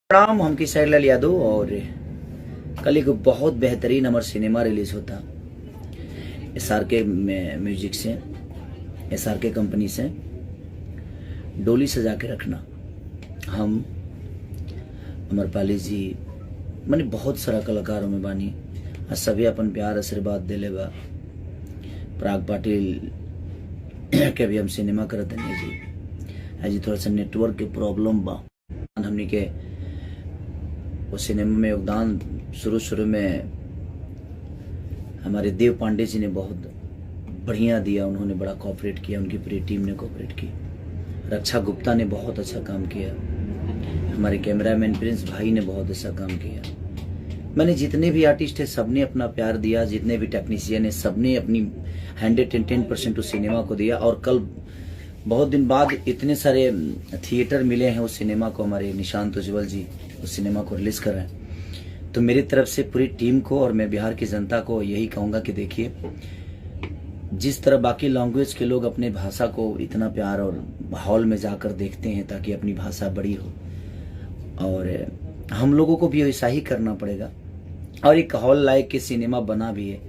प्रणाम, हम किशोर यादव। और कल एक बहुत बेहतरीन हमारा सिनेमा रिलीज होता SRK म्यूजिक से, SRK कंपनी से। डोली सजा के रखना। हम अमरपाली जी माने बहुत सारा कलाकारों में बानी, सभी अपन प्यार आशीर्वाद दिले बा। पराग पाटिल के भी हम सिनेमा करते नहीं जी। आज थोड़ा सा नेटवर्क के प्रॉब्लम बा। हमनी के वो सिनेमा में योगदान शुरू में हमारे देव पांडे जी ने बहुत बढ़िया दिया। उन्होंने बड़ा कोऑपरेट किया, उनकी पूरी टीम ने कोऑपरेट की। रक्षा गुप्ता ने बहुत अच्छा काम किया, हमारे कैमरामैन प्रिंस भाई ने बहुत अच्छा काम किया। मैंने जितने भी आर्टिस्ट है सबने अपना प्यार दिया, जितने भी टेक्नीशियन है सबने अपनी 110% उस सिनेमा को दिया। और कल बहुत दिन बाद इतने सारे थिएटर मिले हैं उस सिनेमा को। हमारे निशांत उज्ज्वल जी उस सिनेमा को रिलीज कर रहे हैं। तो मेरी तरफ से पूरी टीम को और मैं बिहार की जनता को यही कहूँगा कि देखिए, जिस तरह बाकी लैंग्वेज के लोग अपने भाषा को इतना प्यार और हॉल में जाकर देखते हैं ताकि अपनी भाषा बड़ी हो, और हम लोगों को भी ऐसा ही करना पड़ेगा। और एक हॉल लायक के सिनेमा बना भी है।